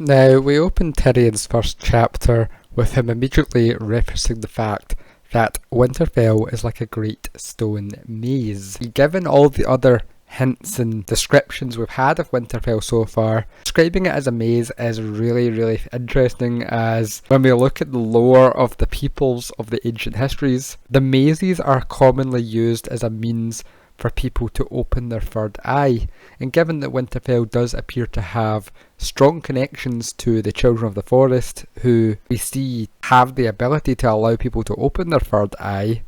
Now, we open Tyrion's first chapter with him immediately referencing the fact that Winterfell is like a great stone maze. Given all the other hints and descriptions we've had of Winterfell so far, describing it as a maze is really interesting, as when we look at the lore of the peoples of the ancient histories, the mazes are commonly used as a means for people to open their third eye. And given that Winterfell does appear to have strong connections to the Children of the Forest, who we see have the ability to allow people to open their third eye,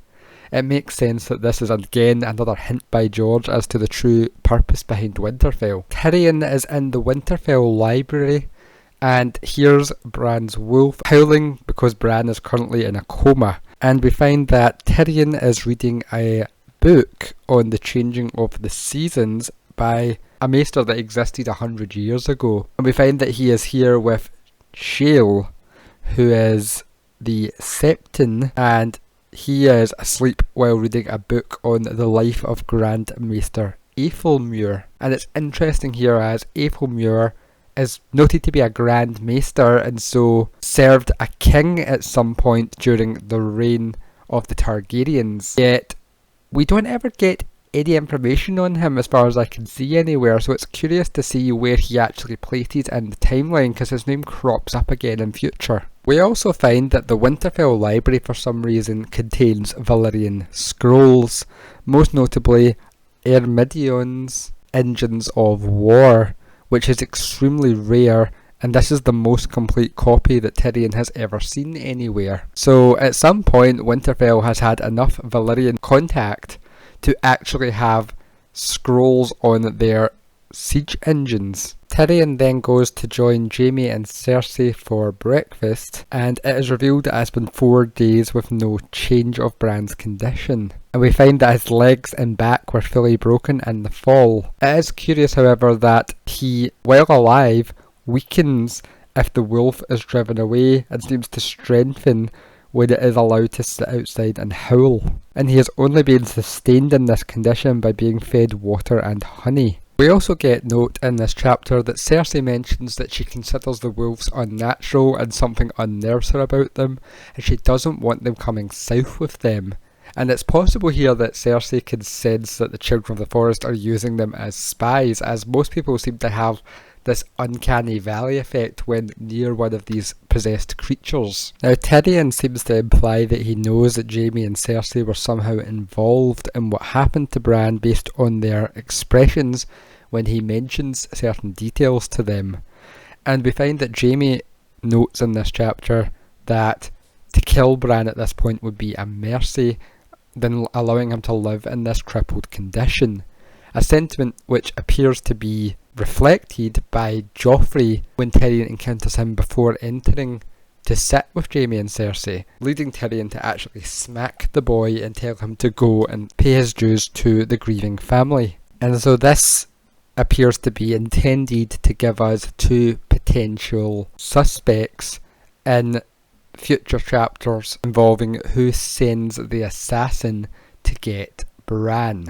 it makes sense that this is again another hint by George as to the true purpose behind Winterfell. Tyrion is in the Winterfell library and hears Bran's wolf howling because Bran is currently in a coma. And we find that Tyrion is reading a book on the changing of the seasons by a maester that existed 100 years ago. And we find that he is here with Shale, who is the Septon, and he is asleep while reading a book on the life of Grand Maester Aethelmuir. And it's interesting here as Aethelmuir is noted to be a Grand Maester and so served a king at some point during the reign of the Targaryens. Yet we don't ever get any information on him as far as I can see anywhere, so it's curious to see where he actually places in the timeline because his name crops up again in future. We also find that the Winterfell library for some reason contains Valyrian scrolls, most notably Ermidion's Engines of War, which is extremely rare, and this is the most complete copy that Tyrion has ever seen anywhere. So at some point Winterfell has had enough Valyrian contact to actually have scrolls on their siege engines. Tyrion then goes to join Jaime and Cersei for breakfast, and it is revealed it has been 4 days with no change of Bran's condition. And we find that his legs and back were fully broken in the fall. It is curious, however, that he, while alive, weakens if the wolf is driven away and seems to strengthen when it is allowed to sit outside and howl. And he has only been sustained in this condition by being fed water and honey. We also get note in this chapter that Cersei mentions that she considers the wolves unnatural and something unnerves her about them, and she doesn't want them coming south with them. And it's possible here that Cersei can sense that the Children of the Forest are using them as spies, as most people seem to have this uncanny valley effect when near one of these possessed creatures. Now Tyrion seems to imply that he knows that Jaime and Cersei were somehow involved in what happened to Bran based on their expressions when he mentions certain details to them. And we find that Jaime notes in this chapter that to kill Bran at this point would be a mercy than allowing him to live in this crippled condition. A sentiment which appears to be reflected by Joffrey when Tyrion encounters him before entering to sit with Jaime and Cersei, leading Tyrion to actually smack the boy and tell him to go and pay his dues to the grieving family. And so this appears to be intended to give us 2 potential suspects in future chapters involving who sends the assassin to get Bran.